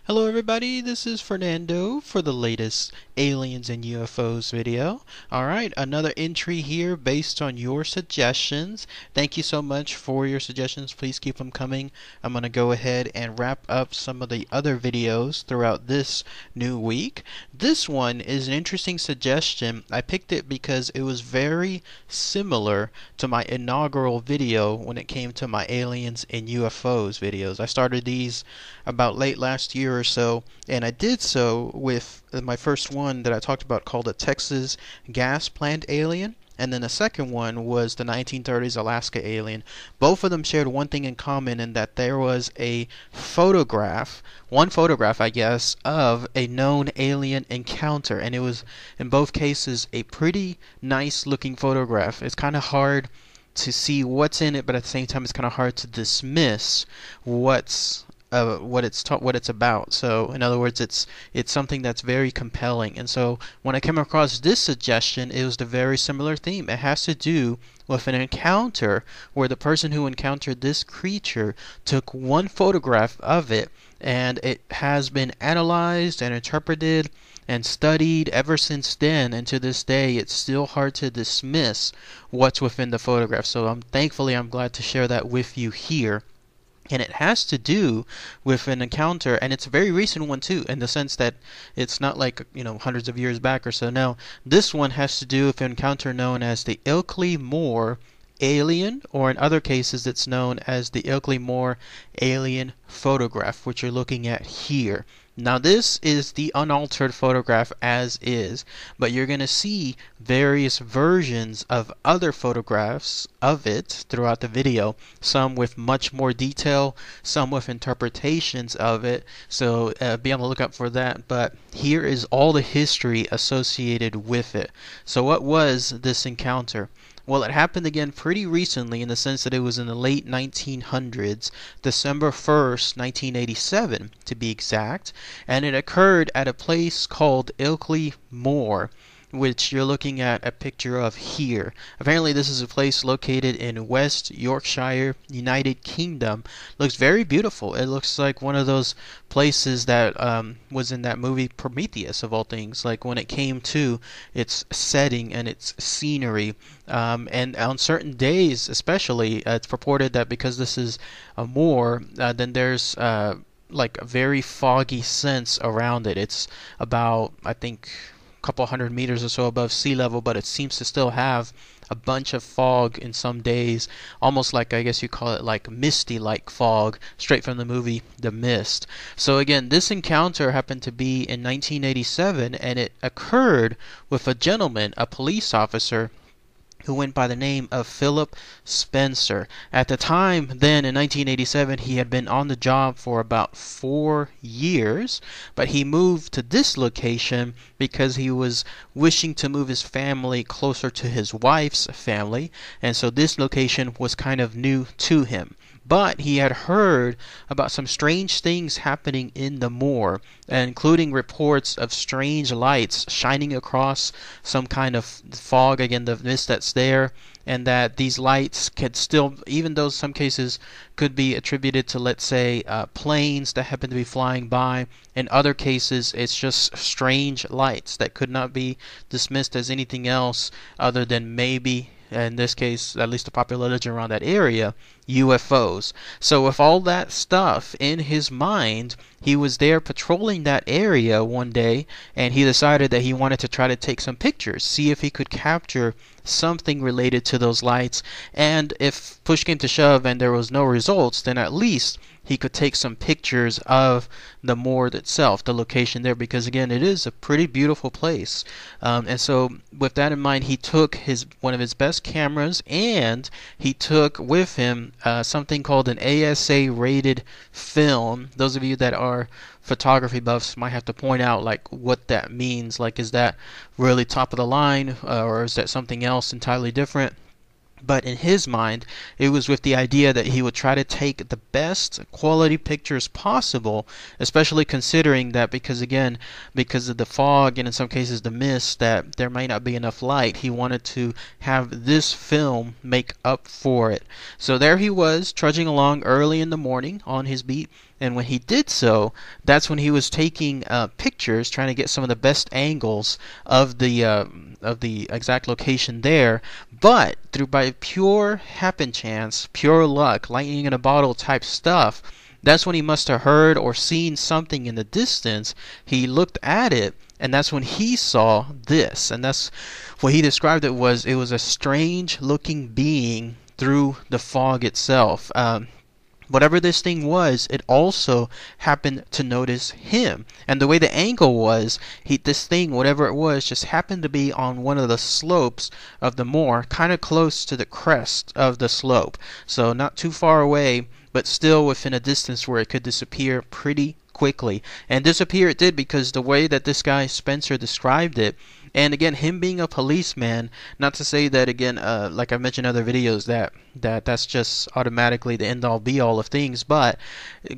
Hello everybody, this is Fernando for the latest Aliens and UFOs video. Alright, another entry here based on your suggestions. Thank you so much for your suggestions. Please keep them coming. I'm going to go ahead and wrap up some of the other videos throughout this new week. This one is an interesting suggestion. I picked it because it was very similar to my inaugural video when it came to my Aliens and UFOs videos. I started these about late last year or so, and I did so with my first one that I talked about called a Texas gas plant alien, and then the second one was the 1930s Alaska alien. Both of them shared one thing in common, in that there was a photograph, one photograph I guess, of a known alien encounter, and it was in both cases a pretty nice looking photograph. It's kind of hard to see what's in it, but at the same time it's kind of hard to dismiss what it's about. So in other words, it's something that's very compelling. And so when I came across this suggestion, it was the very similar theme. It has to do with an encounter where the person who encountered this creature took one photograph of it, and it has been analyzed and interpreted and studied ever since then, and to this day it's still hard to dismiss what's within the photograph. So I'm glad to share that with you here. And it has to do with an encounter, and it's a very recent one too, in the sense that it's not like, hundreds of years back or so. No, this one has to do with an encounter known as the Ilkley Moor Alien, or in other cases it's known as the Ilkley Moor Alien photograph, which you're looking at here. Now this is the unaltered photograph as is, but you're going to see various versions of other photographs of it throughout the video, some with much more detail, some with interpretations of it, so be on the lookout for that. But here is all the history associated with it. So what was this encounter? Well, it happened again pretty recently, in the sense that it was in the late 1900s, December 1st, 1987 to be exact, and it occurred at a place called Ilkley Moor, which you're looking at a picture of here. Apparently this is a place located in West Yorkshire, United Kingdom. Looks very beautiful. It looks like one of those places that was in that movie Prometheus, of all things, like when it came to its setting and its scenery. And on certain days especially, it's purported that because this is a moor, then there's like a very foggy sense around it. It's about, I think, couple hundred meters or so above sea level, but it seems to still have a bunch of fog in some days, almost like, I guess you call it, like misty like fog, straight from the movie The Mist. So again, this encounter happened to be in 1987, and it occurred with a gentleman, a police officer, who went by the name of Philip Spencer. At the time, then in 1987, he had been on the job for about 4 years, but he moved to this location because he was wishing to move his family closer to his wife's family, and so this location was kind of new to him. But he had heard about some strange things happening in the moor, including reports of strange lights shining across some kind of fog, again the mist that's there, and that these lights could still, even though some cases could be attributed to, let's say, planes that happen to be flying by, in other cases it's just strange lights that could not be dismissed as anything else other than maybe, in this case, at least the popular legend around that area, UFOs. So with all that stuff in his mind, he was there patrolling that area one day, and he decided that he wanted to try to take some pictures, see if he could capture something related to those lights, and if push came to shove and there was no results, then at least he could take some pictures of the moor itself, the location there, because again, it is a pretty beautiful place. And so with that in mind, he took one of his best cameras, and he took with him something called an ASA rated film. Those of you that are photography buffs might have to point out like what that means. Like, is that really top of the line, or is that something else entirely different? But in his mind, it was with the idea that he would try to take the best quality pictures possible, especially considering that because of the fog and in some cases the mist, that there might not be enough light. He wanted to have this film make up for it. So there he was, trudging along early in the morning on his beat. And when he did so, that's when he was taking pictures, trying to get some of the best angles of the exact location there. But by pure happen chance, pure luck, lightning in a bottle type stuff, that's when he must have heard or seen something in the distance. He looked at it, and that's when he saw this. And that's what he described it was a strange looking being through the fog itself. Whatever this thing was, it also happened to notice him. And the way the angle was, this thing, whatever it was, just happened to be on one of the slopes of the moor, kind of close to the crest of the slope. So not too far away, but still within a distance where it could disappear pretty quickly. And disappear it did, because the way that this guy Spencer described it, and again, him being a policeman, not to say that, again, like I mentioned in other videos, that's just automatically the end-all be-all of things, but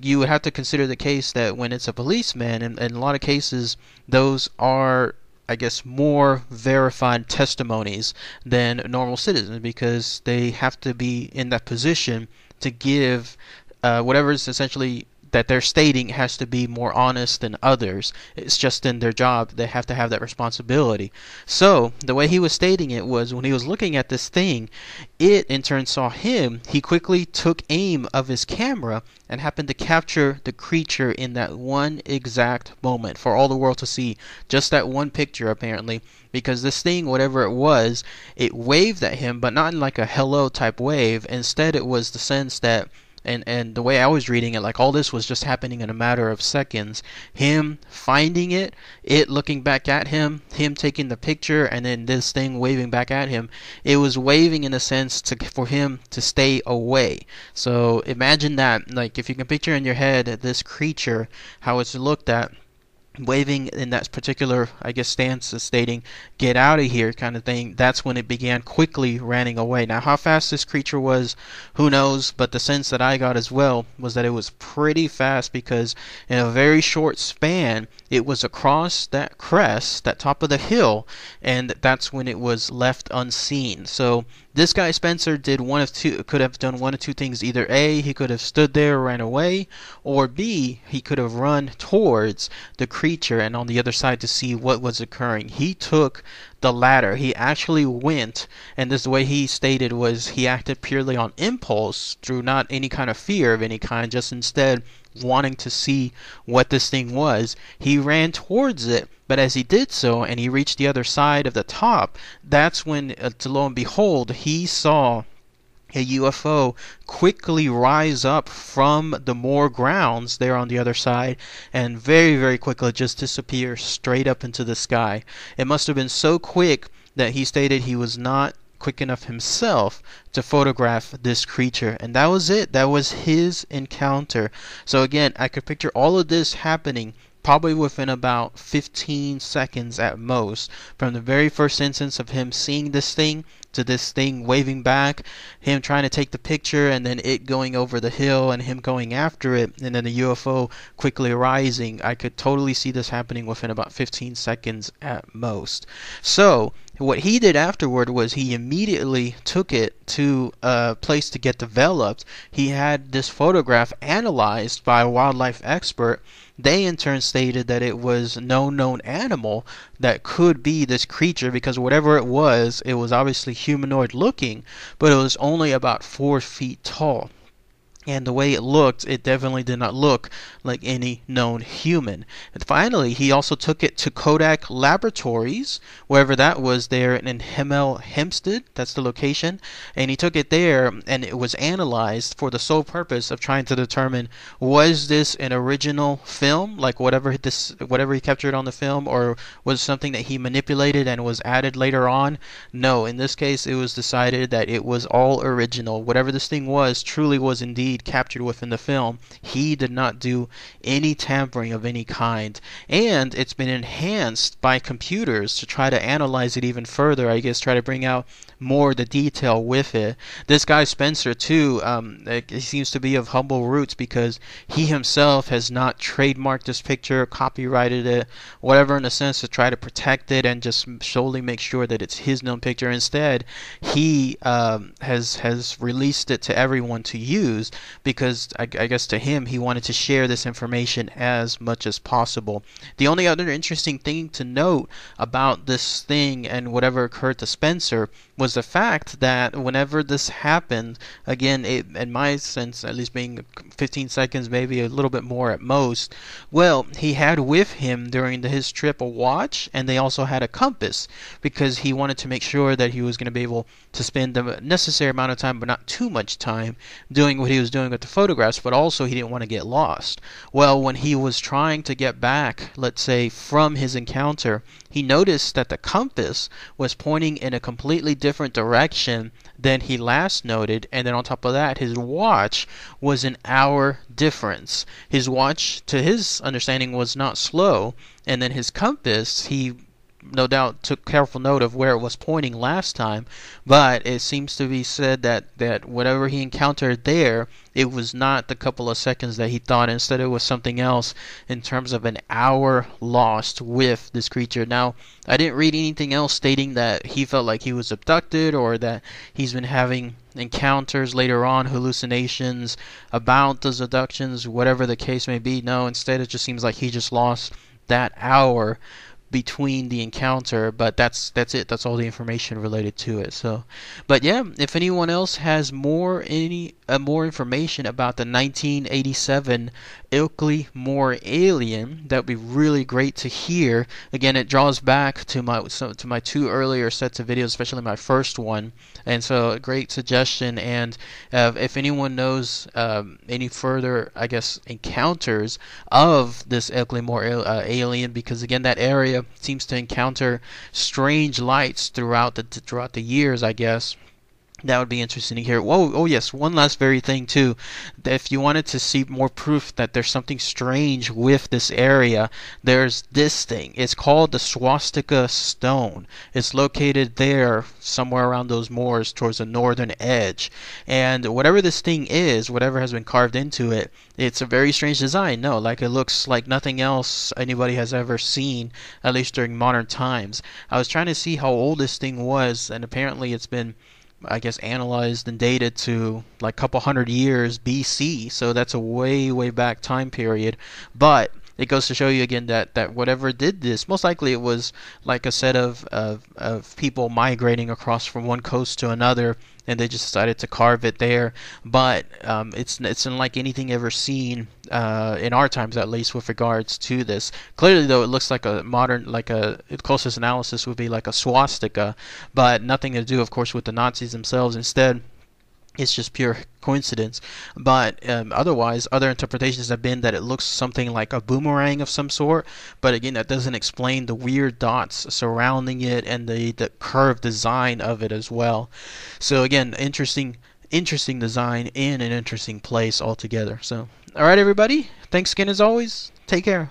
you would have to consider the case that when it's a policeman, and in a lot of cases, those are, I guess, more verified testimonies than normal citizens, because they have to be in that position to give whatever is essentially that they're stating has to be more honest than others. It's just in their job. They have to have that responsibility. So the way he was stating it was, when he was looking at this thing, it in turn saw him. He quickly took aim of his camera and happened to capture the creature in that one exact moment for all the world to see. Just that one picture, apparently, because this thing, whatever it was, it waved at him, but not in like a hello type wave. Instead, it was the sense that, and the way I was reading it, like all this was just happening in a matter of seconds. Him finding it looking back at him taking the picture, and then this thing waving back at him. It was waving in a sense for him to stay away. So imagine that, like if you can picture in your head this creature, how it's looked at, waving in that particular, I guess, stance, stating "get out of here" kind of thing. That's when it began quickly running away. Now how fast this creature was, who knows, but the sense that I got as well was that it was pretty fast, because in a very short span it was across that crest, that top of the hill, and that's when it was left unseen. So this guy Spencer could have done one of two things. Either A, he could have stood there, ran away, or B, he could have run towards the creature and on the other side to see what was occurring. He took the latter. He actually went, and this, the way he stated, was he acted purely on impulse, through not any kind of fear of any kind, just instead wanting to see what this thing was. He ran towards it, but as he did so and he reached the other side of the top, that's when, to lo and behold, he saw a UFO quickly rise up from the moor grounds there on the other side, and very, very quickly just disappear straight up into the sky. It must have been so quick that he stated he was not quick enough himself to photograph this creature, and that was it. That was his encounter. So again, I could picture all of this happening probably within about 15 seconds at most, from the very first instance of him seeing this thing to this thing waving back, him trying to take the picture, and then it going over the hill and him going after it, and then the UFO quickly rising. I could totally see this happening within about 15 seconds at most. So what he did afterward was he immediately took it to a place to get developed. He had this photograph analyzed by a wildlife expert. They in turn stated that it was no known animal that could be this creature, because whatever it was obviously humanoid looking, but it was only about 4 feet tall. And the way it looked, it definitely did not look like any known human. And finally, he also took it to Kodak Laboratories, wherever that was, there in Hemel Hempstead, that's the location. And he took it there, and it was analyzed for the sole purpose of trying to determine, was this an original film, like whatever he captured on the film, or was it something that he manipulated and was added later on? No, in this case, it was decided that it was all original. Whatever this thing was truly was indeed indeed captured within the film. He did not do any tampering of any kind, and it's been enhanced by computers to try to analyze it even further, I guess, try to bring out more of the detail with it. This guy Spencer too, he seems to be of humble roots because he himself has not trademarked this picture, copyrighted it, whatever, in a sense, to try to protect it and just solely make sure that it's his known picture. Instead, he has released it to everyone to use because I guess to him, he wanted to share this information as much as possible. The only other interesting thing to note about this thing and whatever occurred to Spencer was the fact that whenever this happened, again, in my sense, at least being 15 seconds, maybe a little bit more at most, well, he had with him during his trip a watch, and they also had a compass because he wanted to make sure that he was going to be able to spend the necessary amount of time, but not too much time, doing what he was doing with the photographs, but also he didn't want to get lost. Well, when he was trying to get back, let's say, from his encounter, he noticed that the compass was pointing in a completely different direction than he last noted, and then on top of that, his watch was an hour difference. His watch, to his understanding, was not slow, and then his compass, he no doubt took careful note of where it was pointing last time, but it seems to be said that whatever he encountered there, it was not the couple of seconds that he thought. Instead, it was something else in terms of an hour lost with this creature. Now, I didn't read anything else stating that he felt like he was abducted or that he's been having encounters later on, hallucinations about those abductions, whatever the case may be. No, instead, it just seems like he just lost that hour between the encounter, but that's it. That's all the information related to it. So, but yeah, if anyone else has more information about the 1987 Ilkley Moor Alien, that would be really great to hear. Again, it draws back to my two earlier sets of videos, especially my first one, and so a great suggestion. And if anyone knows any further, I guess, encounters of this Ilkley Moor alien, because again, that area seems to encounter strange lights throughout the years, I guess. That would be interesting to hear. Whoa, oh yes, one last very thing too. If you wanted to see more proof that there's something strange with this area, there's this thing. It's called the swastika stone. It's located there somewhere around those moors towards the northern edge. And whatever this thing is, whatever has been carved into it, it's a very strange design. No, like it looks like nothing else anybody has ever seen, at least during modern times. I was trying to see how old this thing was, and apparently it's been, I guess, analyzed and dated to like a couple hundred years BC, so that's a way back time period. But it goes to show you again that whatever did this, most likely it was like a set of people migrating across from one coast to another, and they just decided to carve it there. But it's unlike anything ever seen in our times, at least, with regards to this. Clearly, though, it looks like a modern, the closest analysis would be like a swastika, but nothing to do, of course, with the Nazis themselves. Instead, it's just pure coincidence. But otherwise, other interpretations have been that it looks something like a boomerang of some sort. But again, that doesn't explain the weird dots surrounding it and the curved design of it as well. So again, interesting design in an interesting place altogether. So, all right, everybody. Thanks again as always. Take care.